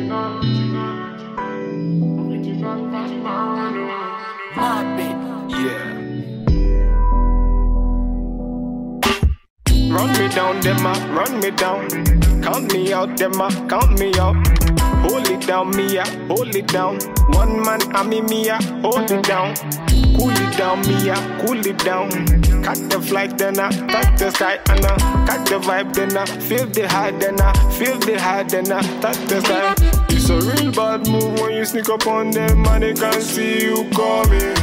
Run me down, them run me down. Count me out, them count me out. Hold it down, me hold it down. One man, me hold it down. Cool it down, me cool it down. Catch the flight, then touch the sky, and catch the vibe, then feel the high, then feel the high, then touch the sky. It's a real bad move when you sneak up on them and they can see you coming.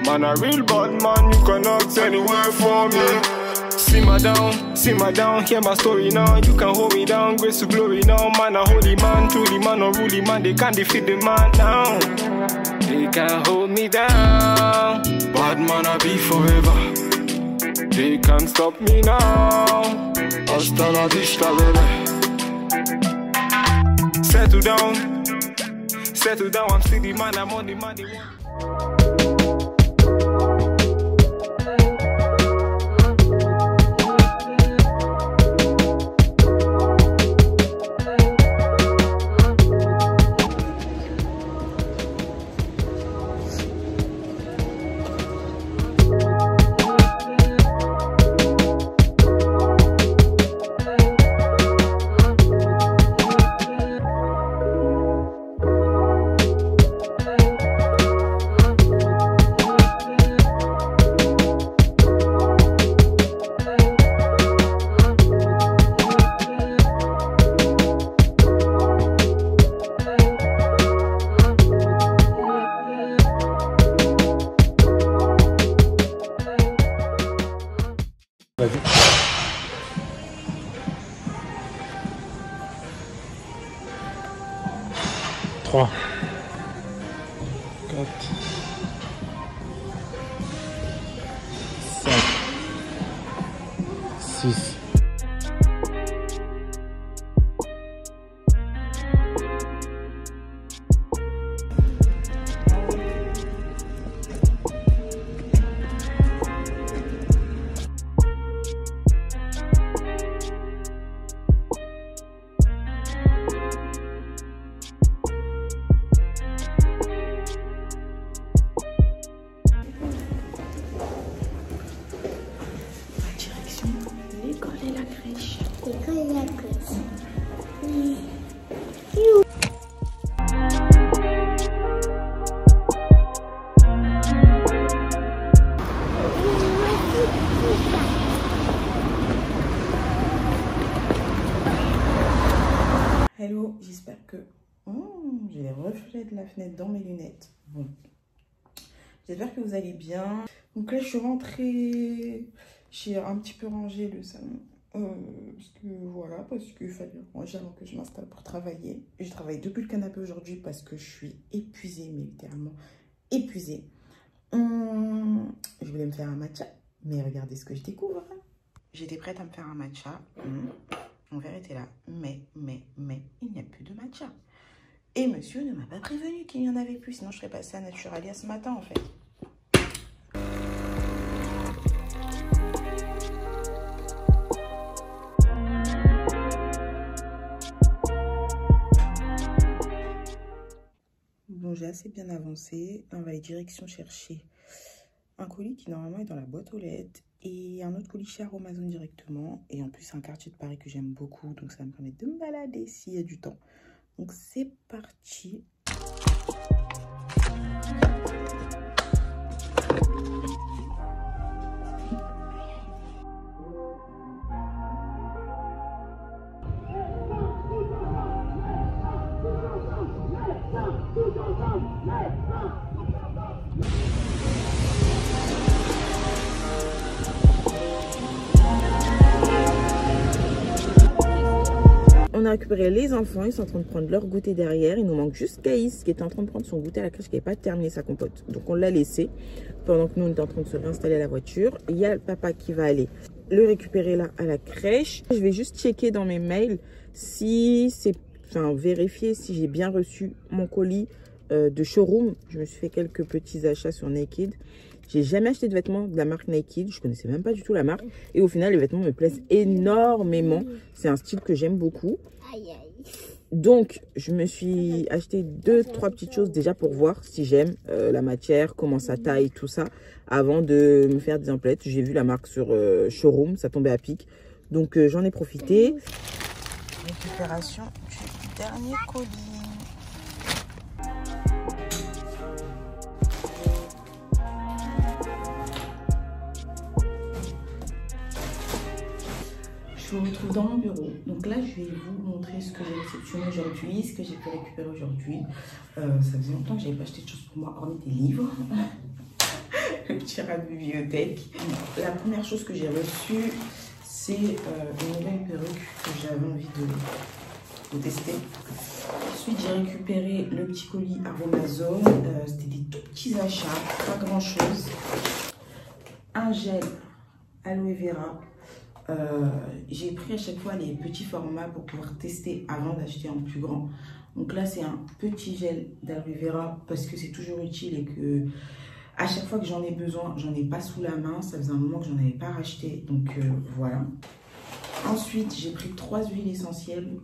Man, a real bad man, you cannot say anywhere for me. Simmer down, hear my story now. You can hold me down, grace to glory now. Man, a holy man, truly man, unruly man. They can't defeat the man now. They can't hold me down. Bad man, I be forever. They can't stop me now. Hasta la vista, baby. Settle down, I'm still the man, I'm on the man, they want. Vas-y. 3, 4, 5, 6. L'école et la crèche. L'école et la crèche. Hello, j'espère que... j'ai les reflets de la fenêtre dans mes lunettes. Bon. J'espère que vous allez bien. Donc là, je suis rentrée... J'ai un petit peu rangé le salon. Parce qu'il fallait ranger avant que je m'installe pour travailler. Je travaille depuis le canapé aujourd'hui parce que je suis épuisée, mais littéralement épuisée. Je voulais me faire un matcha, mais regardez ce que je découvre. J'étais prête à me faire un matcha. Mon verre était là. Mais, il n'y a plus de matcha. Et monsieur ne m'a pas prévenu qu'il y en avait plus, sinon je serais passée à Naturalia ce matin en fait. Bon, j'ai assez bien avancé. On va aller direction chercher un colis qui normalement est dans la boîte aux lettres et un autre colis chez Amazon directement. Et en plus, c'est un quartier de Paris que j'aime beaucoup, donc ça va me permettre de me balader s'il y a du temps. Donc c'est parti. On a récupéré les enfants, ils sont en train de prendre leur goûter derrière. Il nous manque juste Caïs qui était en train de prendre son goûter à la crèche, qui n'avait pas terminé sa compote. Donc on l'a laissé pendant que nous on était en train de se réinstaller à la voiture. Il y a le papa qui va aller le récupérer là à la crèche. Je vais juste checker dans mes mails si c'est, vérifier si j'ai bien reçu mon colis de showroom. Je me suis fait quelques petits achats sur Naked. J'ai jamais acheté de vêtements de la marque Naked. Je connaissais même pas du tout la marque. Et au final, les vêtements me plaisent énormément. C'est un style que j'aime beaucoup. Donc, je me suis acheté 2-3 petites choses déjà pour voir si j'aime la matière, comment ça taille, tout ça, avant de me faire des emplettes. J'ai vu la marque sur Showroom, ça tombait à pic. Donc, j'en ai profité. Récupération du dernier colis. Je vous retrouve dans mon bureau. Donc là, je vais vous montrer ce que j'ai réceptionné aujourd'hui, ce que j'ai pu récupérer aujourd'hui. Ça faisait longtemps que je n'avais pas acheté de choses pour moi, hormis des livres. Le petit rat de bibliothèque. La première chose que j'ai reçue, c'est une nouvelle perruque que j'avais envie de tester. Ensuite, j'ai récupéré le petit colis Aromazone. C'était des tout petits achats, pas grand chose. Un gel aloe vera. J'ai pris à chaque fois les petits formats pour pouvoir tester avant d'acheter un plus grand. Donc là, c'est un petit gel d'aloe vera parce que c'est toujours utile et que à chaque fois que j'en ai besoin, j'en ai pas sous la main. Ça faisait un moment que j'en avais pas racheté, donc voilà. Ensuite, j'ai pris 3 huiles essentielles,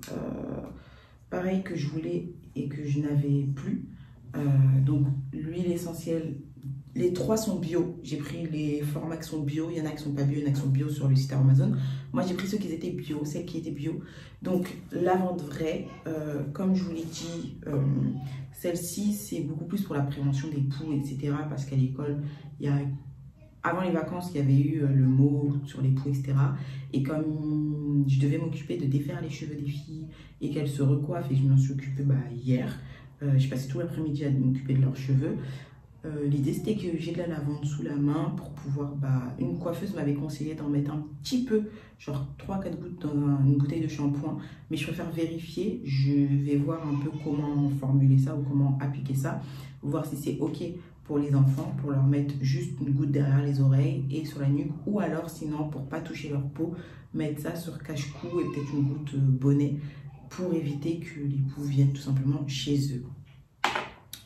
pareil que je voulais et que je n'avais plus. Donc l'huile essentielle, les 3 sont bio. J'ai pris les formats qui sont bio. Il y en a qui sont pas bio, il y en a qui sont bio sur le site Amazon. Moi, j'ai pris ceux qui étaient bio, celles qui étaient bio. Donc lavande vraie, comme je vous l'ai dit, celle-ci c'est beaucoup plus pour la prévention des poux, etc. Parce qu'à l'école, avant les vacances, il y avait eu le mot sur les poux, etc. Et comme je devais m'occuper de défaire les cheveux des filles et qu'elles se recoiffent, et je m'en suis occupée hier, j'ai passé tout l'après-midi à m'occuper de leurs cheveux. L'idée c'était que j'ai de la lavande sous la main pour pouvoir, une coiffeuse m'avait conseillé d'en mettre un petit peu, genre 3-4 gouttes dans une bouteille de shampoing, mais je préfère vérifier. Je vais voir un peu comment formuler ça ou comment appliquer ça, voir si c'est ok pour les enfants, pour leur mettre juste une goutte derrière les oreilles et sur la nuque, ou alors sinon pour pas toucher leur peau, mettre ça sur cache-cou et peut-être une goutte bonnet pour éviter que les poux viennent tout simplement chez eux.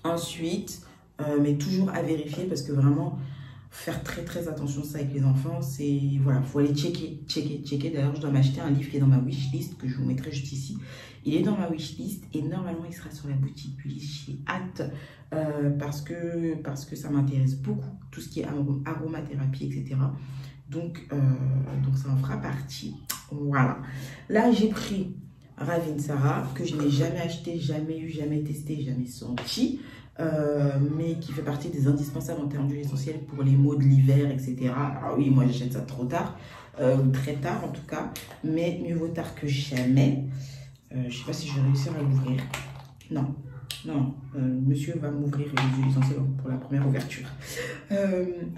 Ensuite, mais toujours à vérifier parce que vraiment faire très attention à ça avec les enfants, c'est voilà, faut aller checker. D'ailleurs, je dois m'acheter un livre qui est dans ma wishlist que je vous mettrai juste ici. Il est dans ma wishlist et normalement il sera sur la boutique Bully. J'ai hâte parce que ça m'intéresse beaucoup, tout ce qui est aromathérapie, etc. Donc ça en fera partie. Voilà. Là, j'ai pris Ravinsara que je n'ai jamais acheté, jamais eu, jamais testé, jamais senti. Mais qui fait partie des indispensables en termes d'huile essentielle pour les maux de l'hiver, etc. Alors oui, moi j'achète ça trop tard, très tard en tout cas, mais mieux vaut tard que jamais. Je sais pas si je vais réussir à l'ouvrir. Non, monsieur va m'ouvrir les huiles essentielles pour la première ouverture.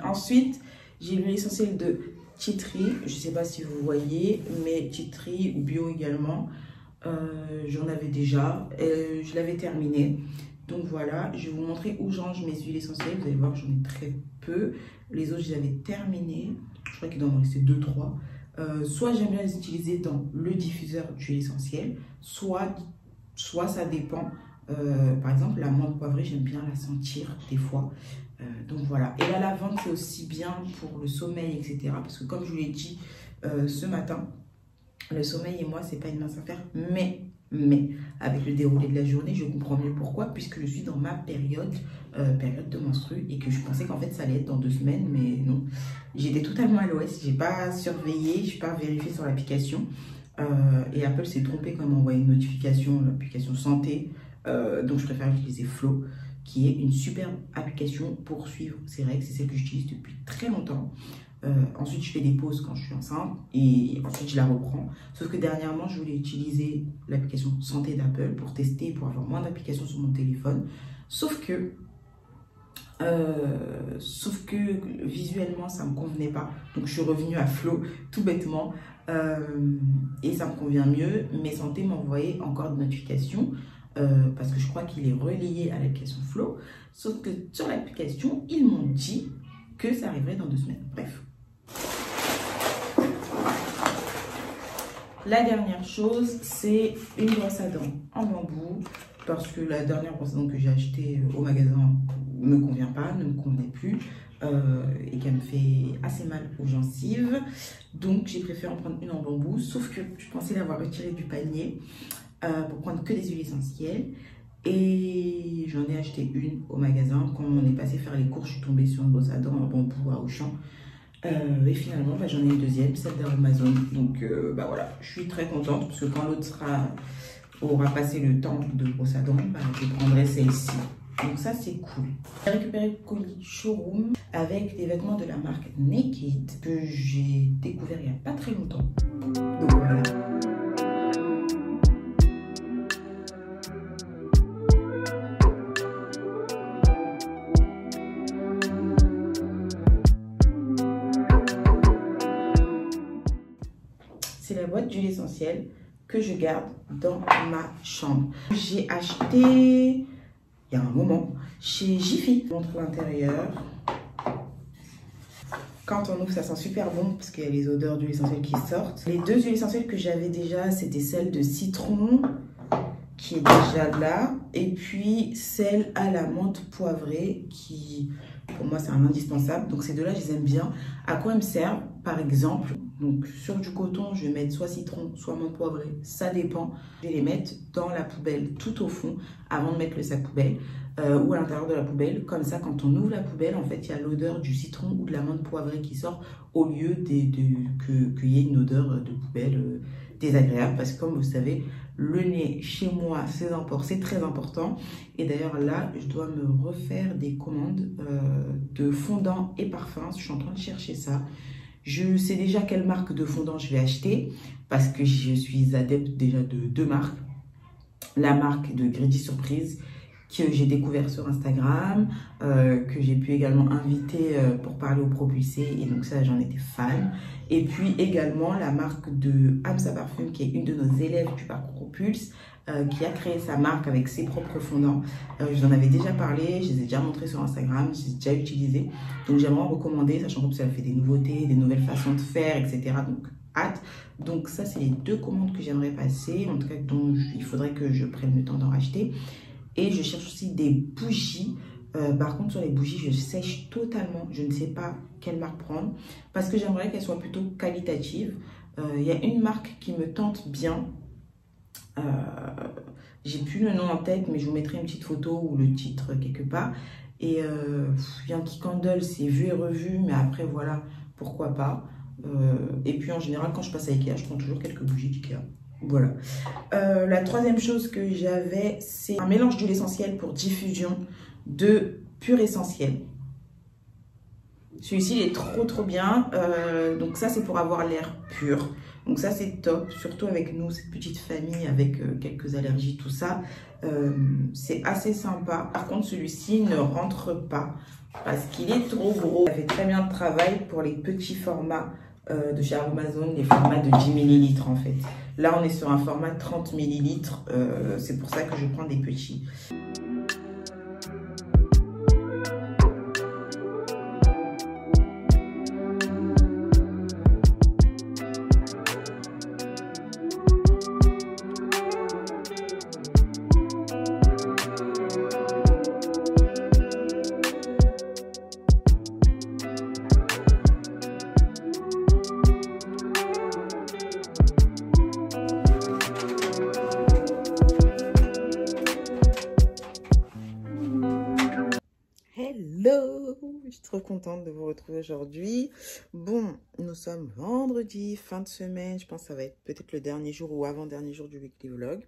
Ensuite, j'ai l'huile essentielle de Tea Tree, je sais pas si vous voyez, mais Tea Tree bio également. J'en avais déjà, je l'avais terminé. Donc voilà, je vais vous montrer où je range mes huiles essentielles. Vous allez voir que j'en ai très peu. Les autres, je les avais terminées. Je crois qu'il doit en rester 2-3. Soit j'aime bien les utiliser dans le diffuseur d'huile essentielle, soit ça dépend. Par exemple, la menthe poivrée, j'aime bien la sentir des fois. Donc voilà. Et la lavande, c'est aussi bien pour le sommeil, etc. Parce que comme je vous l'ai dit ce matin, le sommeil et moi, c'est pas une mince affaire, mais avec le déroulé de la journée, je comprends mieux pourquoi, puisque je suis dans ma période de menstru et que je pensais qu'en fait ça allait être dans 2 semaines, mais non. J'étais totalement à l'ouest, j'ai pas surveillé, je n'ai pas vérifié sur l'application et Apple s'est trompé quand il m'a envoyé une notification, l'application santé, donc je préfère utiliser Flow, qui est une superbe application pour suivre ses règles. C'est celle que j'utilise depuis très longtemps. Ensuite, je fais des pauses quand je suis enceinte et ensuite je la reprends. Sauf que dernièrement, je voulais utiliser l'application santé d'Apple pour tester, pour avoir moins d'applications sur mon téléphone. Sauf que visuellement, ça ne me convenait pas. Donc, je suis revenue à Flow tout bêtement et ça me convient mieux. Mais Santé m'a envoyé encore des notifications parce que je crois qu'il est relié à l'application Flow. Sauf que sur l'application, ils m'ont dit que ça arriverait dans 2 semaines. Bref. La dernière chose, c'est une brosse à dents en bambou, parce que la dernière brosse à dents que j'ai achetée au magasin ne me convient pas, ne me convenait plus, et qu'elle me fait assez mal aux gencives. Donc j'ai préféré en prendre une en bambou, sauf que je pensais l'avoir retirée du panier. pour prendre que des huiles essentielles. Et j'en ai acheté une au magasin. Quand on est passé faire les courses, je suis tombée sur une brosse à dents en bambou à Auchan. Et finalement, j'en ai une deuxième, celle d'Amazon. Donc voilà, je suis très contente parce que quand l'autre aura passé le temps de brosse à dents, je prendrai celle-ci. Donc ça, c'est cool. J'ai récupéré le colis Showroom avec des vêtements de la marque Naked que j'ai découvert il n'y a pas très longtemps. Donc voilà. C'est la boîte d'huile essentielle que je garde dans ma chambre. J'ai acheté il y a un moment chez Jiffy. Je vous montre l'intérieur. Quand on ouvre, ça sent super bon parce qu'il y a les odeurs d'huile essentielle qui sortent. Les deux huiles essentielles que j'avais déjà, c'était celle de citron qui est déjà là. Et puis celle à la menthe poivrée qui, pour moi, c'est un indispensable. Donc ces deux-là, je les aime bien. À quoi elles me servent? Par exemple, donc sur du coton, je vais mettre soit citron, soit menthe poivrée. Ça dépend. Je vais les mettre dans la poubelle tout au fond avant de mettre le sac poubelle. Ou à l'intérieur de la poubelle. Comme ça, quand on ouvre la poubelle, en fait, il y a l'odeur du citron ou de la menthe poivrée qui sort au lieu qu'il y ait une odeur de poubelle désagréable. Parce que comme vous savez, le nez chez moi, c'est très important. Et d'ailleurs, là, je dois me refaire des commandes de fondant et parfum. Je suis en train de chercher ça. Je sais déjà quelle marque de fondant je vais acheter parce que je suis adepte déjà de deux marques. La marque de Greedy Surprise que j'ai découvert sur Instagram, que j'ai pu également inviter pour parler au Propulsé, et donc ça j'en étais fan. Et puis également la marque de Hamza Parfum, qui est une de nos élèves du parcours Propulse, qui a créé sa marque avec ses propres fondants. Je vous en avais déjà parlé, je les ai déjà montrés sur Instagram, je les ai déjà utilisés. Donc j'aimerais en recommander, sachant que ça fait des nouveautés, des nouvelles façons de faire, etc. Donc hâte. Donc ça c'est les deux commandes que j'aimerais passer, en tout cas dont il faudrait que je prenne le temps d'en racheter. Et je cherche aussi des bougies. Par contre, sur les bougies, je sèche totalement. Je ne sais pas quelle marque prendre parce que j'aimerais qu'elle soit plutôt qualitative. Il y a une marque qui me tente bien. J'ai plus le nom en tête, mais je vous mettrai une petite photo ou le titre quelque part. Et Yankee Candle, c'est vu et revu, mais après, voilà, pourquoi pas. Et puis, en général, quand je passe à Ikea, je prends toujours quelques bougies d'Ikea. Voilà. La troisième chose que j'avais, c'est un mélange d'huile essentielle pour diffusion de Pur Essentiel. Celui-ci, il est trop bien. Donc ça, c'est pour avoir l'air pur. Donc ça, c'est top. Surtout avec nous, cette petite famille avec quelques allergies, tout ça. C'est assez sympa. Par contre, celui-ci ne rentre pas parce qu'il est trop gros. Ça fait très bien le travail pour les petits formats de chez Amazon, les formats de 10 ml en fait. Là, on est sur un format 30 ml. C'est pour ça que je prends des petits. Hello, je suis trop contente de vous retrouver aujourd'hui. Bon, nous sommes vendredi, fin de semaine. Je pense que ça va être peut-être le dernier jour ou avant-dernier jour du weekly vlog.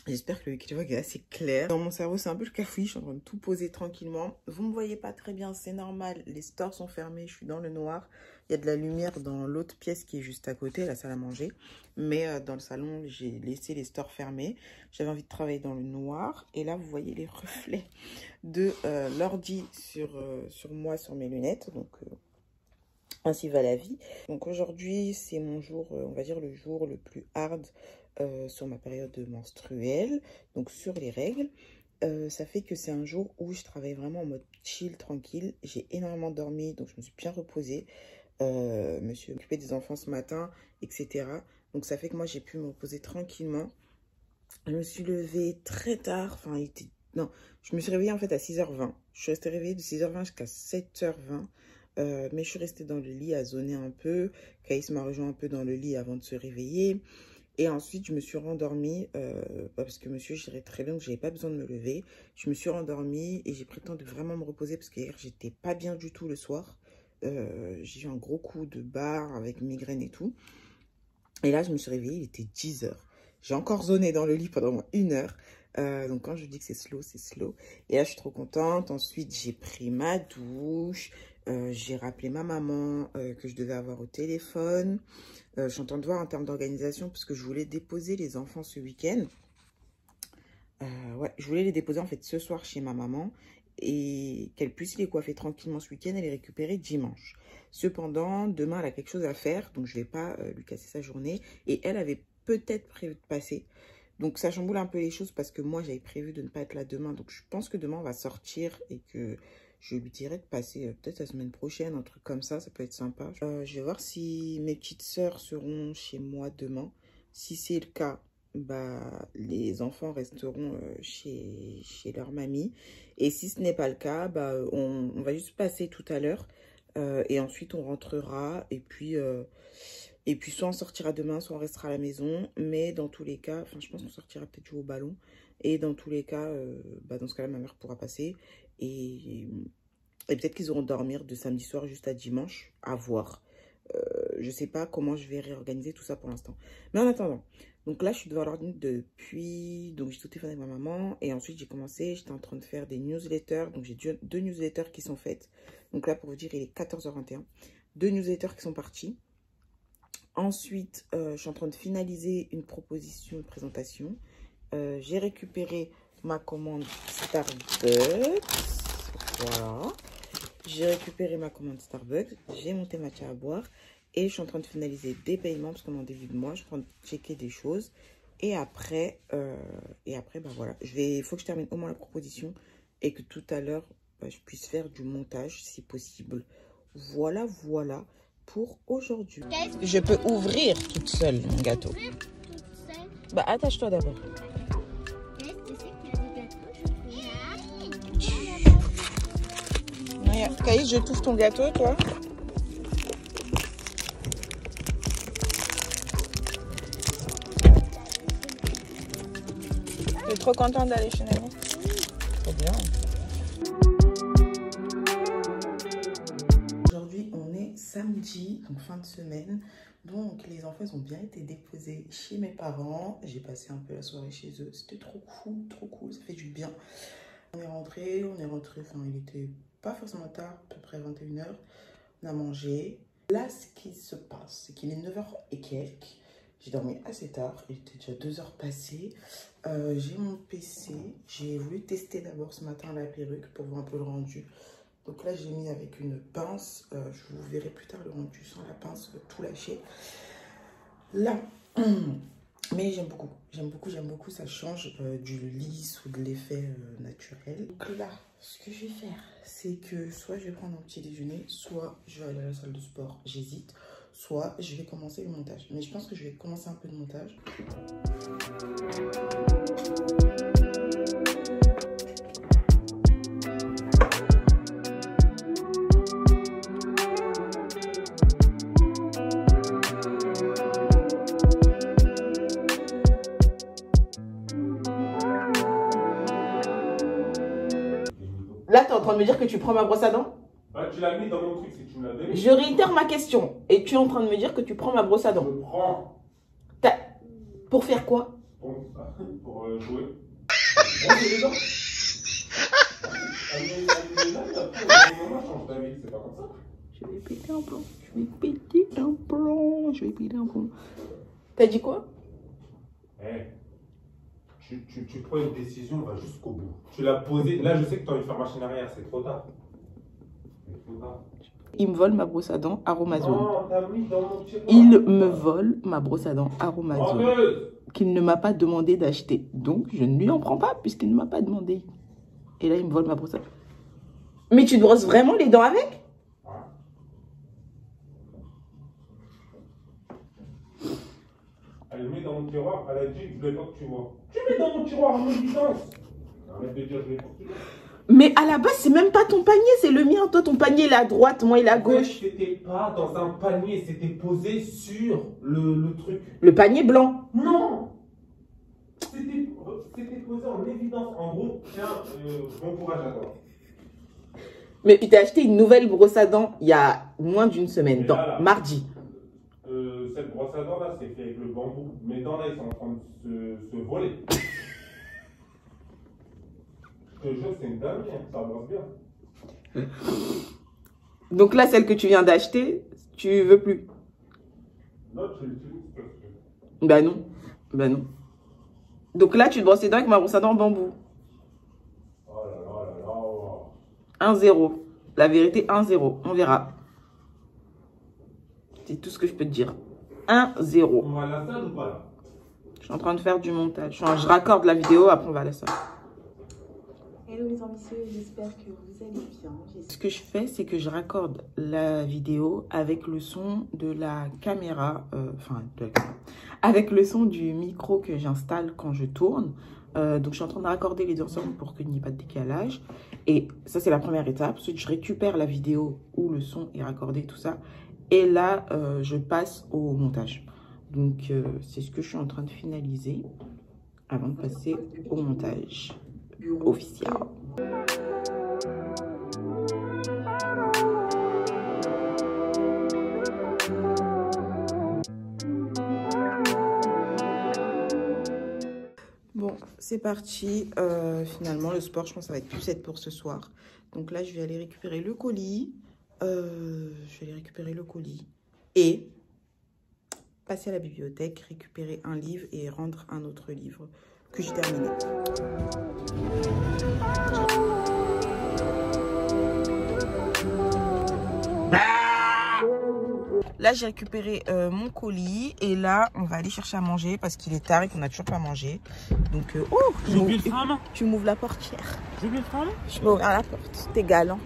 J'espère que le weekly vlog est assez clair. Dans mon cerveau, c'est un peu le cafouillis. Je suis en train de tout poser tranquillement. Vous ne me voyez pas très bien, c'est normal. Les stores sont fermés, je suis dans le noir. Il y a de la lumière dans l'autre pièce qui est juste à côté, la salle à manger. Mais dans le salon, j'ai laissé les stores fermés. J'avais envie de travailler dans le noir. Et là, vous voyez les reflets de l'ordi sur moi, sur mes lunettes. Donc, ainsi va la vie. Donc aujourd'hui, c'est mon jour, on va dire le jour le plus hard sur ma période menstruelle. Donc sur les règles. Ça fait que c'est un jour où je travaille vraiment en mode chill, tranquille. J'ai énormément dormi, donc je me suis bien reposée. Je me suis occupée des enfants ce matin, etc. Donc ça fait que moi, j'ai pu me reposer tranquillement. Je me suis levée très tard. Enfin, il était... Non, je me suis réveillée en fait à 6h20. Je suis restée réveillée de 6h20 jusqu'à 7h20. Mais je suis restée dans le lit à zoner un peu. Caïs m'a rejoint un peu dans le lit avant de se réveiller. Et ensuite, je me suis rendormie, parce que monsieur gérait très bien, donc je n'avais pas besoin de me lever. Je me suis rendormie et j'ai pris le temps de vraiment me reposer parce qu'hier, j'étais pas bien du tout le soir. J'ai eu un gros coup de barre avec migraine et tout. Et là, je me suis réveillée, il était 10 h. J'ai encore zoné dans le lit pendant moins 1 heure. Donc, quand je dis que c'est slow, c'est slow. Et là, je suis trop contente. Ensuite, j'ai pris ma douche. J'ai rappelé ma maman que je devais avoir au téléphone. Je suis en train de voir en termes d'organisation parce que je voulais déposer les enfants ce week-end. Ouais, je voulais les déposer en fait ce soir chez ma maman et qu'elle puisse les coiffer tranquillement ce week-end et les récupérer dimanche. Cependant, demain, elle a quelque chose à faire, donc je ne vais pas lui casser sa journée. Et elle avait peut-être prévu de passer. Donc, ça chamboule un peu les choses parce que moi, j'avais prévu de ne pas être là demain. Donc, je pense que demain, on va sortir et que je lui dirai de passer peut-être la semaine prochaine, un truc comme ça. Ça peut être sympa. Je vais voir si mes petites sœurs seront chez moi demain. Si c'est le cas, bah, les enfants resteront chez leur mamie. Et si ce n'est pas le cas, bah, on va juste passer tout à l'heure. Et ensuite, on rentrera. Et puis soit on sortira demain, soit on restera à la maison. Mais dans tous les cas, enfin, je pense qu'on sortira peut-être jouer au ballon. Et dans tous les cas, bah, dans ce cas-là, ma mère pourra passer. Et peut-être qu'ils auront dormir de samedi soir jusqu'à dimanche. À voir. Je ne sais pas comment je vais réorganiser tout ça pour l'instant. Mais en attendant, donc là, je suis devant l'ordi depuis... Donc, j'ai tout téléphone avec ma maman. Et ensuite, j'ai commencé, j'étais en train de faire des newsletters. Donc, j'ai 2 newsletters qui sont faites. Donc là, pour vous dire, il est 14 h 21. 2 newsletters qui sont partis. Ensuite, je suis en train de finaliser une proposition de présentation. J'ai récupéré ma commande Starbucks. Voilà. J'ai récupéré ma commande Starbucks. J'ai monté ma thé à boire. Et je suis en train de finaliser des paiements parce qu'on est en début de mois. Je suis en train de checker des choses. Et après, bah voilà. Il faut que je termine au moins la proposition. Et que tout à l'heure, bah, je puisse faire du montage si possible. Voilà, voilà pour aujourd'hui. Je peux ouvrir toute seule mon gâteau. Bah, attache-toi d'abord. Caïs, je t'ouvre ton gâteau, toi. Tu es trop contente d'aller chez Nani? Trop bien. Aujourd'hui, on est samedi, donc fin de semaine. Donc, les enfants ont bien été déposés chez mes parents. J'ai passé un peu la soirée chez eux. C'était trop cool, ça fait du bien. On est rentré, enfin, il était pas forcément tard, à peu près 21 h. On a mangé. Là, ce qui se passe, c'est qu'il est 9 h et quelques. J'ai dormi assez tard, il était déjà 2 h passées. J'ai mon PC. J'ai voulu tester d'abord ce matin la perruque pour voir un peu le rendu. Donc là, j'ai mis avec une pince. Je vous verrai plus tard le rendu sans la pince, tout lâcher. Là, mais j'aime beaucoup, ça change du lisse ou de l'effet naturel. Donc là, ce que je vais faire, c'est que soit je vais prendre un petit déjeuner, soit je vais aller à la salle de sport, j'hésite, soit je vais commencer le montage. Mais je pense que je vais commencer un peu de montage. Là, tu es en train de me dire que tu prends ma brosse à dents? Bah, tu l'as mis dans mon truc, si tu me l'as donné. Je réitère ma question. Et tu es en train de me dire que tu prends ma brosse à dents? Je prends. Pour faire quoi? Pour jouer. C'est dedans. C'est pas comme ça. Je vais péter un plomb. T'as dit quoi? Tu prends une décision, va jusqu'au bout. Tu l'as posée. Là, je sais que tu as envie de faire machine arrière, c'est trop tard. Il me vole ma brosse à dents Aromazone. Non, t'as mis dans mon tiroir. Il me vole ma brosse à dents Aromazone qu'il ne m'a pas demandé d'acheter. Donc, je ne lui en prends pas puisqu'il ne m'a pas demandé. Et là, il me vole ma brosse à dents. Mais tu te brosses vraiment les dents avec? Elle le met dans mon tiroir, elle a dit, je voulais pas que tu vois. Tu mets dans mon tiroir en évidence. Arrête de dire, je voulais pas que tu vois. Mais à la base, c'est même pas ton panier, c'est le mien. Toi, ton panier, il est à droite, moi, il est à gauche. C'était pas dans un panier, c'était posé sur le truc. Le panier blanc. Non! C'était posé en évidence. En gros, tiens, bon courage à toi. Mais tu t'es acheté une nouvelle brosse à dents il y a moins d'une semaine, Là, mardi. Cette brosse à dents là, c'est fait avec le bambou. Mes dents là, ils sont en train de se voler. Je te jure, c'est une dinguerie, hein, ça avance bien. Donc là, celle que tu viens d'acheter, tu veux plus? Non, tu l'utilises parce que... Bah non. Bah non. Donc là, tu te brosses les dents avec ma brosse à dents en bambou. Oh là là là là. 1-0. La vérité, 1-0. On verra. C'est tout ce que je peux te dire. 1-0. On va à la salle ou pas là? Je suis en train de faire du montage. Je raccorde la vidéo, après on va à la salle. Hello les ambitieux, j'espère que vous allez bien. Ce que je fais, c'est que je raccorde la vidéo avec le son de la caméra, avec le son du micro que j'installe quand je tourne. Donc, je suis en train de raccorder les deux ensemble pour qu'il n'y ait pas de décalage. Et ça, c'est la première étape. Ensuite, je récupère la vidéo où le son est raccordé, tout ça. Et là, je passe au montage. Donc, c'est ce que je suis en train de finaliser avant de passer au montage officiel. Bon, c'est parti. Finalement, le sport, je pense que ça va être plus 7 pour ce soir. Donc là, je vais aller récupérer le colis. Et passer à la bibliothèque, récupérer un livre et rendre un autre livre que j'ai terminé. Là, j'ai récupéré mon colis et là, on va aller chercher à manger parce qu'il est tard et qu'on n'a toujours pas mangé. Donc, J'ai oublié le frein à main. Tu m'ouvres la portière. J'ai oublié le frein à main. Je vais ouvrir la porte. T'es galant.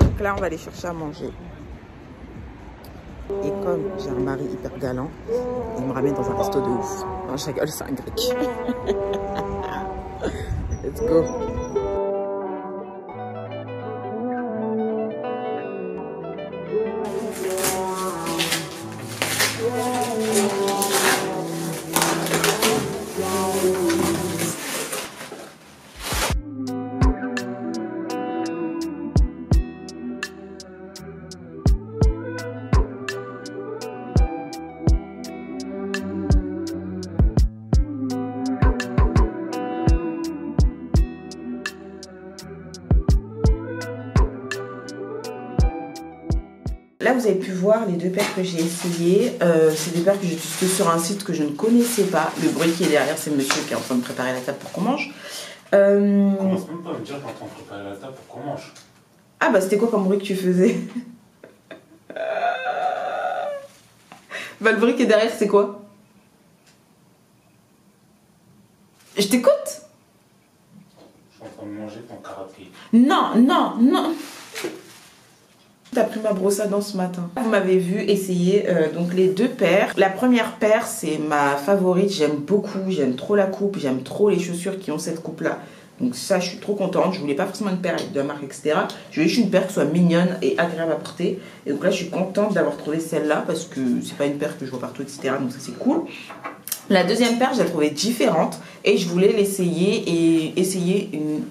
Donc là, on va aller chercher à manger. Et comme j'ai un mari hyper galant, il me ramène dans un resto de ouf. Non, je rigole, c'est un grec. Let's go. Là, vous avez pu voir les deux paires que j'ai essayées. C'est des paires que j'ai testées sur un site que je ne connaissais pas. Le bruit qui est derrière, c'est monsieur qui est en train de préparer la table pour qu'on mange. Commence même pas à me dire qu'on est en train de préparer la table pour qu'on mange. Ah bah c'était quoi comme bruit que tu faisais? Bah le bruit qui est derrière, c'est quoi? Je t'écoute? Je suis en train de manger ton karaté. Non, non, non. T'as pris ma brosse à dents ce matin. Vous m'avez vu essayer donc les deux paires. La première paire, c'est ma favorite. J'aime beaucoup, j'aime trop la coupe, j'aime trop les chaussures qui ont cette coupe-là. Donc ça, je suis trop contente. Je voulais pas forcément une paire avec de la marque, etc. Je voulais juste une paire qui soit mignonne et agréable à porter. Et donc là, je suis contente d'avoir trouvé celle-là parce que c'est pas une paire que je vois partout, etc. Donc ça, c'est cool. La deuxième paire, je la trouvais différente et je voulais l'essayer et essayer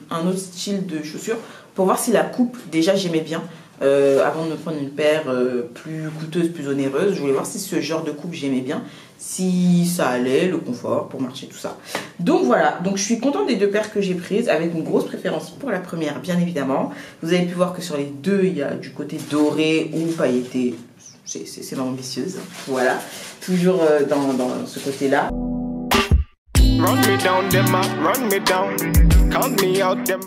un autre style de chaussures pour voir si la coupe, déjà, j'aimais bien. Avant de me prendre une paire plus coûteuse, plus onéreuse, je voulais voir si ce genre de coupe j'aimais bien, si ça allait, le confort pour marcher, tout ça. Donc voilà, donc je suis contente des deux paires que j'ai prises, avec une grosse préférence pour la première, bien évidemment. Vous avez pu voir que sur les deux, il y a du côté doré ou pailleté. C'est ambitieuse, voilà, toujours dans ce côté-là. Run me down, them a run me down. Count me out, them.